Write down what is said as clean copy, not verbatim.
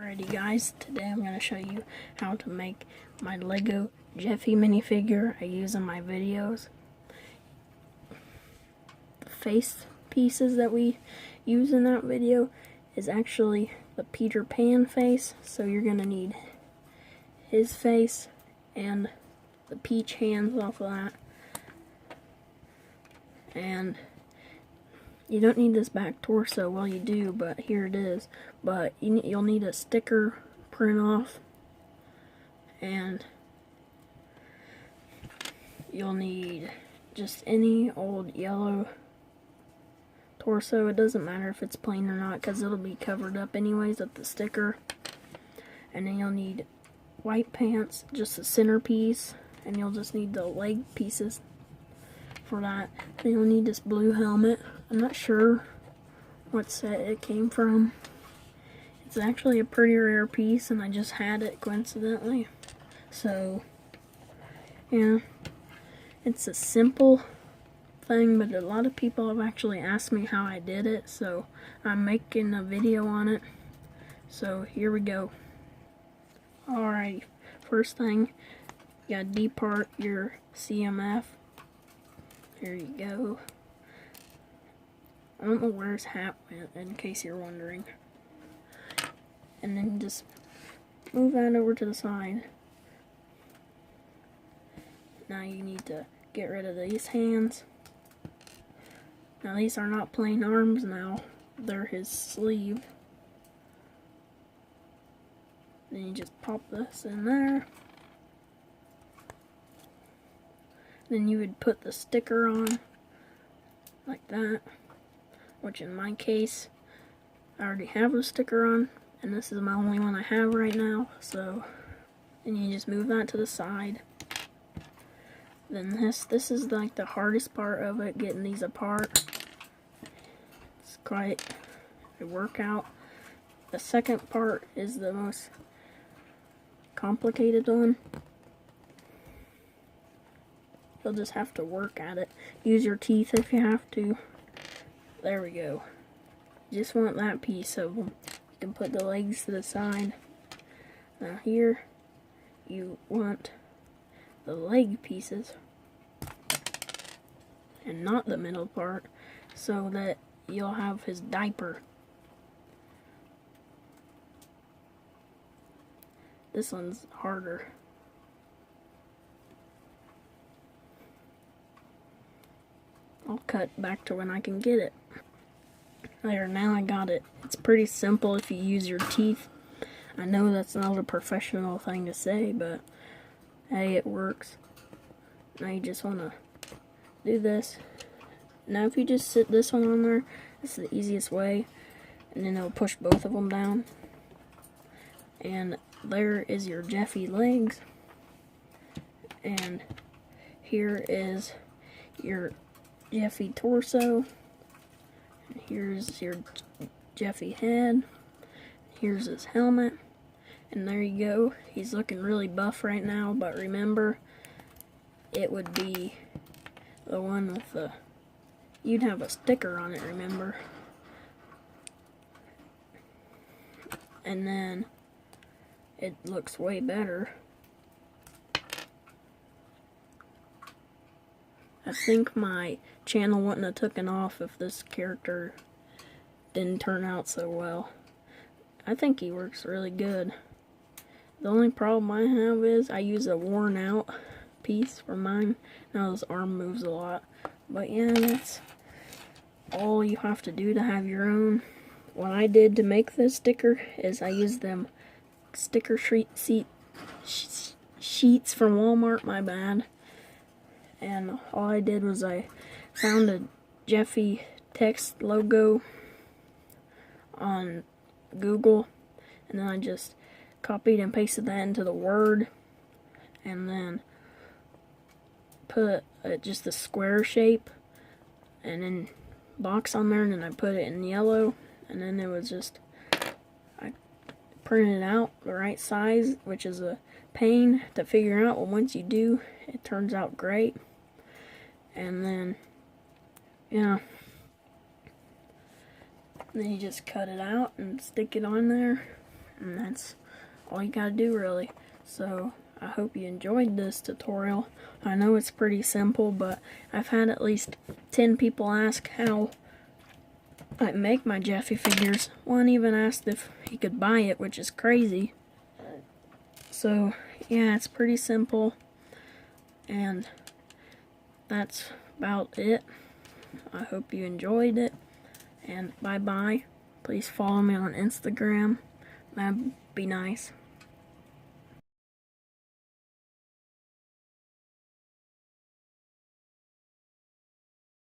Alrighty guys, today I'm going to show you how to make my Lego Jeffy minifigure I use in my videos. The face pieces that we use in that video is actually the Peter Pan face, so you're going to need his face and the peach hands off of that. And you don't need this back torso, well you do, but here it is. But you'll need a sticker print off, and you'll need just any old yellow torso. It doesn't matter if it's plain or not, because it'll be covered up anyways with the sticker. And then you'll need white pants, just the centerpiece, and you'll just need the leg pieces for that. Then you'll need this blue helmet. I'm not sure what set it came from. It's actually a pretty rare piece, and I just had it coincidentally. So, yeah, it's a simple thing, but a lot of people have actually asked me how I did it, so I'm making a video on it. So here we go. Alright, first thing, you gotta depart your CMF. There you go. I don't know where his hat went, in case you're wondering. And then just move that over to the side. Now you need to get rid of these hands. Now these are not plain arms now, they're his sleeve. Then you just pop this in there. Then you would put the sticker on, like that. Which in my case, I already have a sticker on, and this is my only one I have right now, so, and you just move that to the side. Then this is like the hardest part of it, getting these apart. It's quite a workout. The second part is the most complicated one. You'll just have to work at it. Use your teeth if you have to. There we go. You just want that piece of them. You can put the legs to the side. Now here, you want the leg pieces, and not the middle part, so that you'll have his diaper. This one's harder. I'll cut back to when I can get it. There, now I got it. It's pretty simple if you use your teeth. I know that's not a professional thing to say, but hey, it works. Now you just want to do this. Now if you just sit this one on there, that's the easiest way. And then it'll push both of them down. And there is your Jeffy legs. And here is your Jeffy torso. Here's your Jeffy head. Here's his helmet. And there you go. He's looking really buff right now, but remember, it would be the one with the, you'd have a sticker on it, remember? And then it looks way better. I think my channel wouldn't have taken off if this character didn't turn out so well. I think he works really good. The only problem I have is I use a worn out piece for mine. Now his arm moves a lot. But yeah, that's all you have to do to have your own. What I did to make this sticker is I used them sticker sheets from Walmart, my bad. And all I did was I found a Jeffy text logo on Google, and then I just copied and pasted that into the Word, and then put just a square shape and then box on there, and then I put it in yellow, and then it was just, I printed out the right size, which is a pain to figure out, but once you do, it turns out great. And then, yeah, then you just cut it out and stick it on there, And that's all you gotta do, really. So I hope you enjoyed this tutorial. I know it's pretty simple, but I've had at least 10 people ask how I make my Jeffy figures. One even asked if he could buy it, which is crazy. So yeah, it's pretty simple, and that's about it. I hope you enjoyed it, and bye bye. Please follow me on Instagram. That'd be nice.